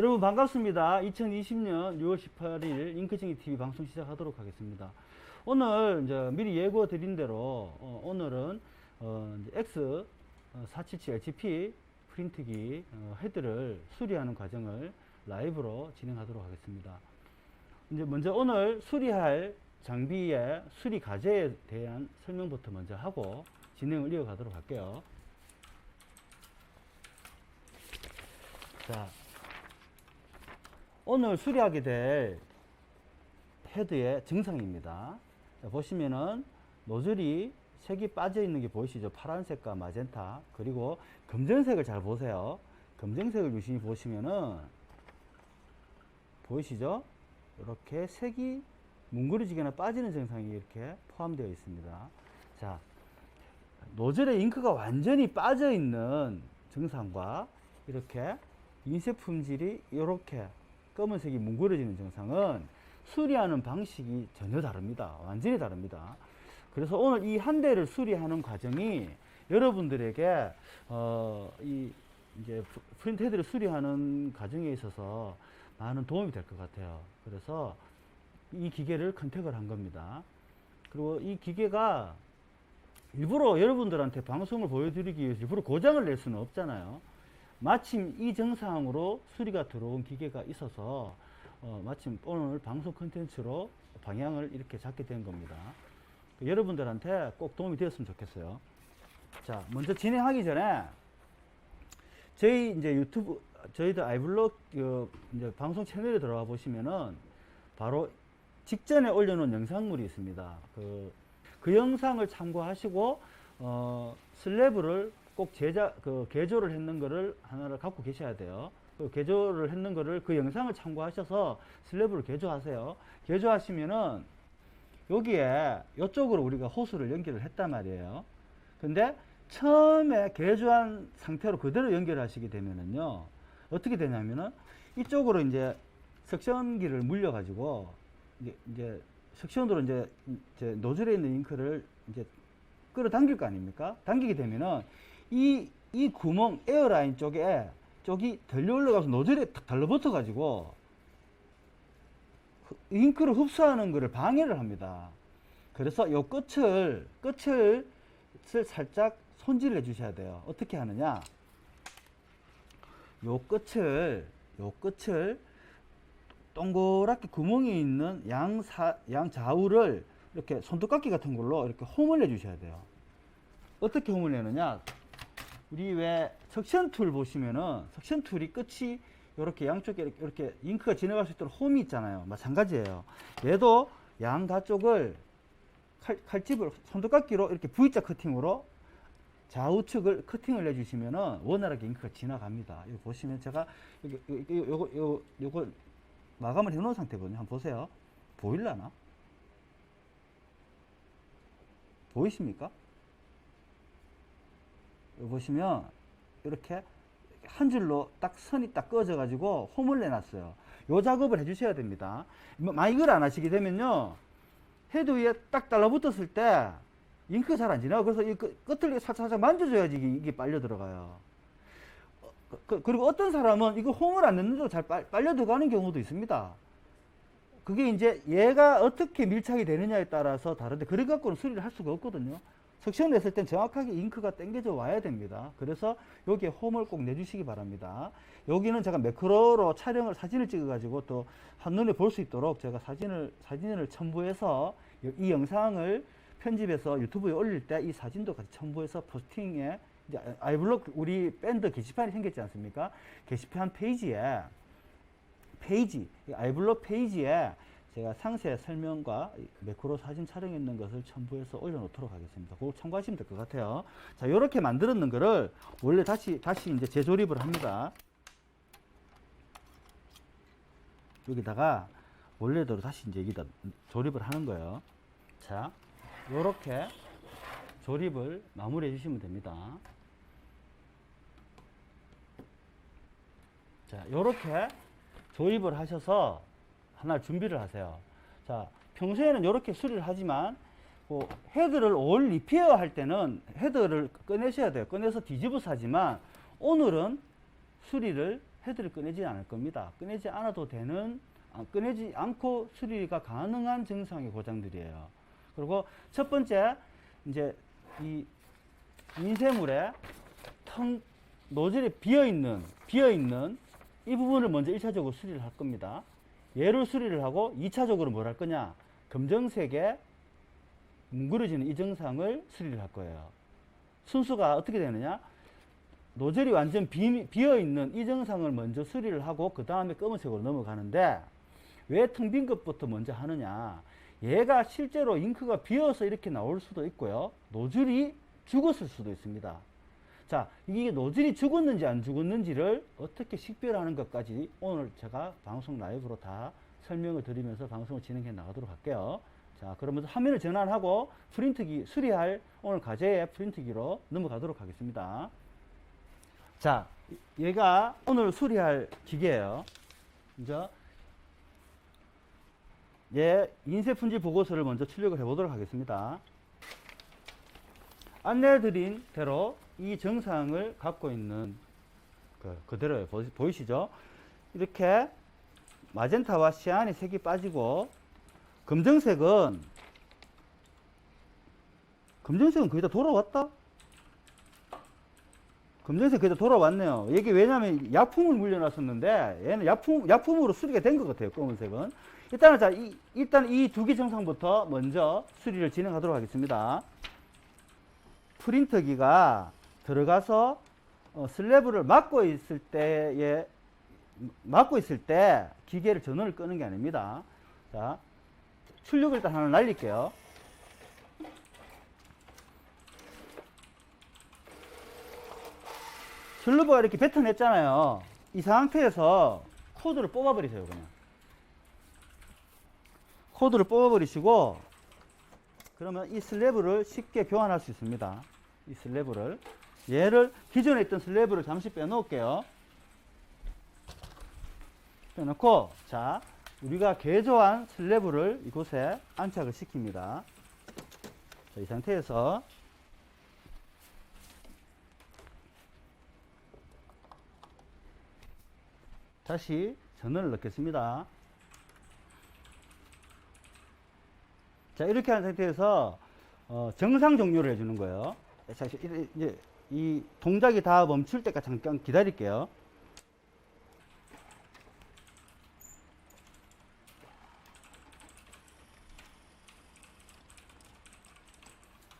여러분 반갑습니다. 2020년 6월 18일 잉크쟁이 TV 방송 시작하도록 하겠습니다. 오늘 이제 미리 예고 드린 대로 오늘은 X477 LCP 프린트기 헤드를 수리하는 과정을 라이브로 진행하도록 하겠습니다. 이제 먼저 오늘 수리할 장비의 수리 과제에 대한 설명부터 먼저 하고 진행을 이어가도록 할게요. 자, 오늘 수리하게 될 헤드의 증상입니다. 자, 보시면은 노즐이 색이 빠져 있는 게 보이시죠? 파란색과 마젠타, 그리고 검정색을 잘 보세요. 검정색을 유심히 보시면은 보이시죠? 이렇게 색이 뭉그러지거나 빠지는 증상이 이렇게 포함되어 있습니다. 자, 노즐에 잉크가 완전히 빠져 있는 증상과 이렇게 인쇄 품질이 이렇게 검은색이 뭉그러지는 증상은 수리하는 방식이 전혀 다릅니다. 완전히 다릅니다. 그래서 오늘 이 한 대를 수리하는 과정이 여러분들에게 이제 프린트 헤드를 수리하는 과정에 있어서 많은 도움이 될 것 같아요. 그래서 이 기계를 컨택을 한 겁니다. 그리고 이 기계가 일부러 여러분들한테 방송을 보여드리기 위해서 일부러 고장을 낼 수는 없잖아요. 마침 이 증상으로 수리가 들어온 기계가 있어서 마침 오늘 방송 컨텐츠로 방향을 이렇게 잡게 된 겁니다. 여러분들한테 꼭 도움이 되었으면 좋겠어요. 자, 먼저 진행하기 전에 저희 이제 유튜브, 저희들 아이블록 이제 방송 채널에 들어가 보시면은 바로 직전에 올려놓은 영상물이 있습니다. 그 영상을 참고하시고 슬래브를 꼭 개조를 했는 거를 하나를 갖고 계셔야 돼요. 그 개조를 했는 거를 그 영상을 참고하셔서 슬래브를 개조하세요. 개조하시면은 여기에 이쪽으로 우리가 호스를 연결을 했단 말이에요. 근데 처음에 개조한 상태로 그대로 연결하시게 되면은요, 어떻게 되냐면은 이쪽으로 이제 석션기를 물려 가지고 이제 석션으로 이제 노즐에 있는 잉크를 이제 끌어당길 거 아닙니까? 당기게 되면은 이 구멍 에어라인 쪽이 들려 올라가서 노즐에 탁 달라붙어 가지고 잉크를 흡수하는 것을 방해를 합니다. 그래서 요 끝을 살짝 손질을 해 주셔야 돼요. 어떻게 하느냐? 요 끝을 동그랗게 구멍이 있는 양 좌우를 이렇게 손톱깎이 같은 걸로 이렇게 홈을 내 주셔야 돼요. 어떻게 홈을 내느냐? 우리 왜 석션 툴 보시면은 석션 툴이 끝이 이렇게 양쪽에 이렇게 잉크가 지나갈 수 있도록 홈이 있잖아요. 마찬가지예요. 얘도 양 다 쪽을 칼집을 손톱깎이로 이렇게 V자 커팅으로 좌우측을 커팅을 해주시면은 원활하게 잉크가 지나갑니다. 이거 보시면 제가 요거 마감을 해놓은 상태거든요. 한번 보세요. 보일라나? 보이십니까? 여기 보시면 이렇게 한 줄로 딱 선이 딱 꺼져 가지고 홈을 내놨어요. 요 작업을 해 주셔야 됩니다. 만약 이걸 안 하시게 되면요, 헤드 위에 딱 달라붙었을 때 잉크가 잘 안 지나가고, 그래서 이 끝을 살짝 만져줘야지 이게 빨려 들어가요. 그리고 어떤 사람은 이거 홈을 안 넣는데도 잘 빨려 들어가는 경우도 있습니다. 그게 이제 얘가 어떻게 밀착이 되느냐에 따라서 다른데, 그래 갖고는 수리를 할 수가 없거든요. 석션을 냈을 땐 정확하게 잉크가 당겨져 와야 됩니다. 그래서 여기에 홈을 꼭 내주시기 바랍니다. 여기는 제가 매크로로 사진을 찍어 가지고 또 한눈에 볼 수 있도록 제가 사진을 첨부해서 이 영상을 편집해서 유튜브에 올릴 때 이 사진도 같이 첨부해서 포스팅에, 이제 아이블록 우리 밴드 게시판이 생겼지 않습니까? 게시판 아이블록 페이지에 제가 상세 설명과 매크로 사진 촬영했는 것을 첨부해서 올려놓도록 하겠습니다. 그걸 참고하시면 될 것 같아요. 자, 이렇게 만들었는 거를 원래 다시 이제 재조립을 합니다. 여기다가 원래대로 다시 이제 여기다 조립을 하는 거예요. 자, 이렇게 조립을 마무리해 주시면 됩니다. 자, 이렇게 조립을 하셔서 하나 준비를 하세요. 자, 평소에는 이렇게 수리를 하지만 헤드를 올 리페어 할 때는 헤드를 꺼내셔야 돼요. 꺼내서 뒤집어서 하지만 오늘은 수리를 헤드를 꺼내지 않을 겁니다. 꺼내지 않아도 되는, 꺼내지 않고 수리가 가능한 정상의 고장들이에요. 그리고 첫 번째, 이제 이 인쇄물에 노즐이 비어있는 이 부분을 먼저 1차적으로 수리를 할 겁니다. 얘를 수리를 하고 2차적으로 뭘 할 거냐? 검정색에 뭉그러지는 이 정상을 수리를 할 거예요. 순서가 어떻게 되느냐? 노즐이 완전 비어있는 이 정상을 먼저 수리를 하고 그 다음에 검은색으로 넘어가는데 왜 텅 빈 것부터 먼저 하느냐? 얘가 실제로 잉크가 비어서 이렇게 나올 수도 있고요. 노즐이 죽었을 수도 있습니다. 자, 이게 노즐이 죽었는지 안 죽었는지를 어떻게 식별하는 것까지 오늘 제가 방송 라이브로 다 설명을 드리면서 방송을 진행해 나가도록 할게요. 자, 그러면서 화면을 전환하고 프린트기, 수리할 오늘 과제의 프린트기로 넘어가도록 하겠습니다. 자, 얘가 오늘 수리할 기계예요. 이제 얘 인쇄품질 보고서를 먼저 출력을 해보도록 하겠습니다. 안내해드린 대로 이 정상을 갖고 있는 그대로예요. 보이시죠? 이렇게 마젠타와 시안이 색이 빠지고 검정색은 거의 다 돌아왔다? 검정색 거의 다 돌아왔네요. 이게 왜냐면 약품을 물려놨었는데 얘는 약품으로 수리가 된 것 같아요. 검은색은. 일단은 자, 일단 이 두 개 정상부터 먼저 수리를 진행하도록 하겠습니다. 프린터기가 들어가서 슬래브를 막고 있을 때 기계를 전원을 끄는 게 아닙니다. 자, 출력을 일단 하나 날릴게요. 슬래브가 이렇게 뱉어냈잖아요. 이 상태에서 코드를 뽑아버리세요. 그냥 코드를 뽑아버리시고 그러면 이 슬래브를 쉽게 교환할 수 있습니다. 이 슬래브를 얘를 기존에 있던 슬래브를 잠시 빼놓을게요. 빼놓고 자, 우리가 개조한 슬래브를 이곳에 안착을 시킵니다. 자, 이 상태에서 다시 전원을 넣겠습니다. 자, 이렇게 한 상태에서 정상 종료를 해주는 거예요. 자, 이제 이 동작이 다 멈출 때까지 잠깐 기다릴게요.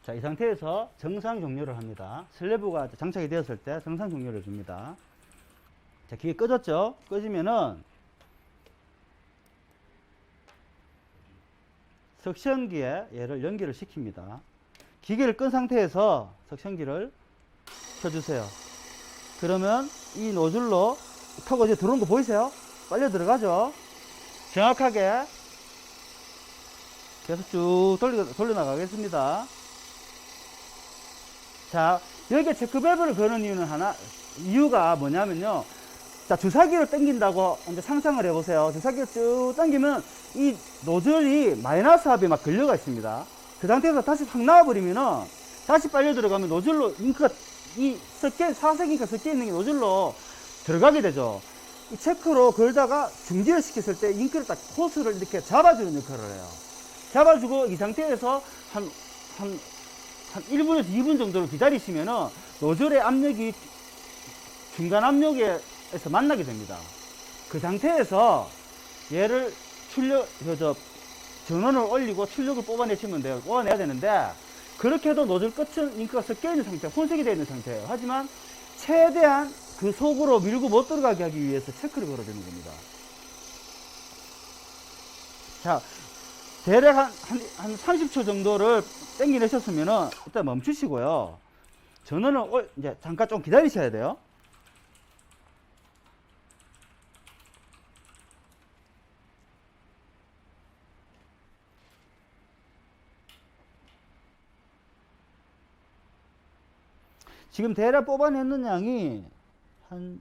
자, 이 상태에서 정상 종료를 합니다. 슬래브가 장착이 되었을 때 정상 종료를 해줍니다. 자, 기계 꺼졌죠? 꺼지면은 석션기에 얘를 연결을 시킵니다. 기계를 끈 상태에서 석션기를 켜주세요. 그러면 이 노즐로 턱 이제 들어오는 거 보이세요? 빨려 들어가죠? 정확하게 계속 쭉 돌려 나가겠습니다. 자, 여기에 체크밸브를 거는 이유가 뭐냐면요. 자, 주사기를 당긴다고 이제 상상을 해보세요. 주사기를 쭉 당기면 이 노즐이 마이너스 합에 막 걸려가 있습니다. 그 상태에서 다시 확 나와버리면은 다시 빨려 들어가면 노즐로 잉크가 사색 잉크가 섞여 있는 게 노즐로 들어가게 되죠. 이 체크로 걸다가 중지를 시켰을 때 잉크를 딱 호스를 이렇게 잡아주는 역할을 해요. 잡아주고 이 상태에서 한 1분에서 2분 정도를 기다리시면은 노즐의 압력이 중간 압력에서 만나게 됩니다. 그 상태에서 얘를 전원을 올리고 출력을 뽑아내시면 돼요. 뽑아내야 되는데 그렇게 해도 노즐 끝은 잉크가 섞여 있는 상태, 혼색이 되어 있는 상태예요. 하지만 최대한 그 속으로 밀고 못 들어가게 하기 위해서 체크를 걸어주는 겁니다. 자, 대략 한 30초 정도를 당겨내셨으면은 일단 멈추시고요. 전원을 이제 잠깐 좀 기다리셔야 돼요. 지금 대략 뽑아내는 양이 한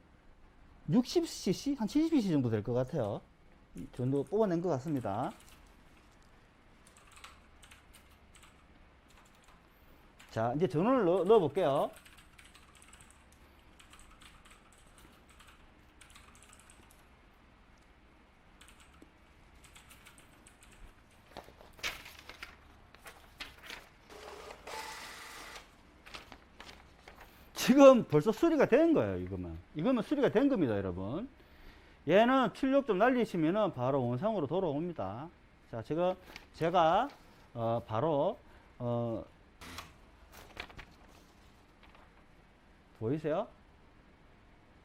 60cc, 한 70cc 정도 될 것 같아요. 이 정도 뽑아낸 것 같습니다. 자, 이제 전원을 넣어 볼게요. 지금 벌써 수리가 된 거예요. 이거면 수리가 된 겁니다, 여러분. 얘는 출력 좀 날리시면은 바로 원상으로 돌아옵니다. 자, 지금 제가 바로 보이세요?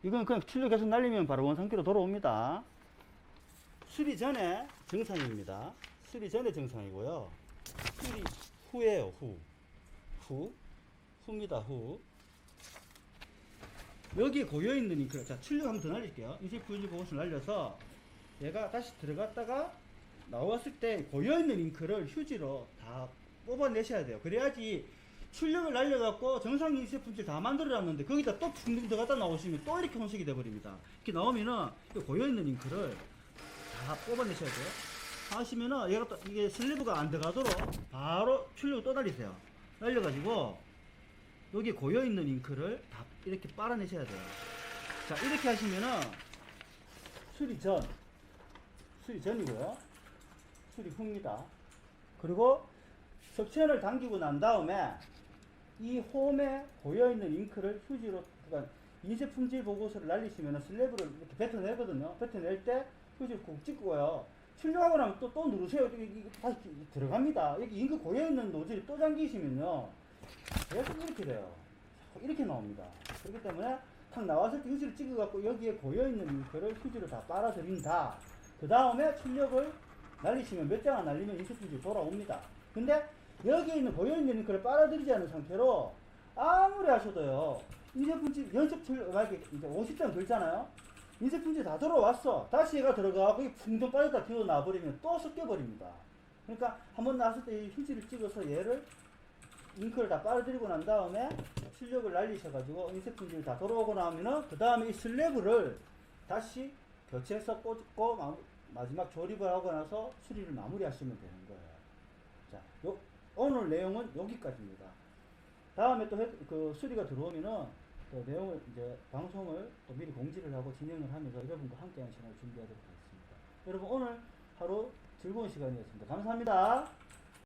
이건 그냥 출력 계속 날리면 바로 원상태로 돌아옵니다. 수리 전에 정상입니다. 수리 전에 정상이고요. 수리 후에요, 후입니다, 후. 여기에 고여있는 잉크를, 자, 출력 한번 더 날릴게요. 인쇄 표지 보고서 날려서 얘가 다시 들어갔다가 나왔을 때 고여있는 잉크를 휴지로 다 뽑아내셔야 돼요. 그래야지 출력을 날려갖고 정상 인쇄 품질 다 만들어놨는데 거기다 또 붕붕 들어갔다 나오시면 또 이렇게 혼색이 돼버립니다. 이렇게 나오면은 고여있는 잉크를 다 뽑아내셔야 돼요. 하시면은 얘가 또 이게 슬리브가 안 들어가도록 바로 출력을 또 날리세요. 날려가지고 여기 고여있는 잉크를 다 이렇게 빨아내셔야 돼요. 자, 이렇게 하시면은 수리전이고요. 수리 후입니다. 그리고 석션을 당기고 난 다음에 이 홈에 고여있는 잉크를 휴지로, 그러니까 인쇄 품질 보고서를 날리시면 슬래브를 이렇게 뱉어내거든요. 뱉어낼 때 휴지를 꾹 찍고요. 출력하고 나면 또 누르세요. 이게 다시 들어갑니다. 여기 잉크 고여있는 노즐이 또 잠기시면요, 계속 이렇게 돼요. 이렇게 나옵니다. 그렇기 때문에 탁 나왔을 때 휴지를 찍어갖고 여기에 고여있는 잉크를 휴지로 다 빨아들인다. 그 다음에 출력을 날리시면 몇 장 안 날리면 인쇄 품질 돌아옵니다. 근데 여기에 있는 고여있는 잉크를 빨아들이지 않은 상태로 아무리 하셔도요, 인쇄품질 연속 출력, 만약에 이제 50장 들잖아요. 인쇄품질 다 들어왔어. 다시 얘가 들어가고 이 풍덩 빠졌다 튀어나와버리면 또 섞여버립니다. 그러니까 한번 나왔을 때 이 휴지를 찍어서 얘를 잉크를 다 빨아들이고 난 다음에 출력을 날리셔가지고 인쇄품질이 다 돌아오고 나면은 그 다음에 이 슬래브를 다시 교체해서 꽂고 마지막 조립을 하고 나서 수리를 마무리 하시면 되는 거예요. 자, 오늘 내용은 여기까지입니다. 다음에 또 그 수리가 들어오면은 또 내용을 이제 방송을 또 미리 공지를 하고 진행을 하면서 여러분과 함께하는 시간을 준비하도록 하겠습니다. 여러분 오늘 하루 즐거운 시간이었습니다. 감사합니다.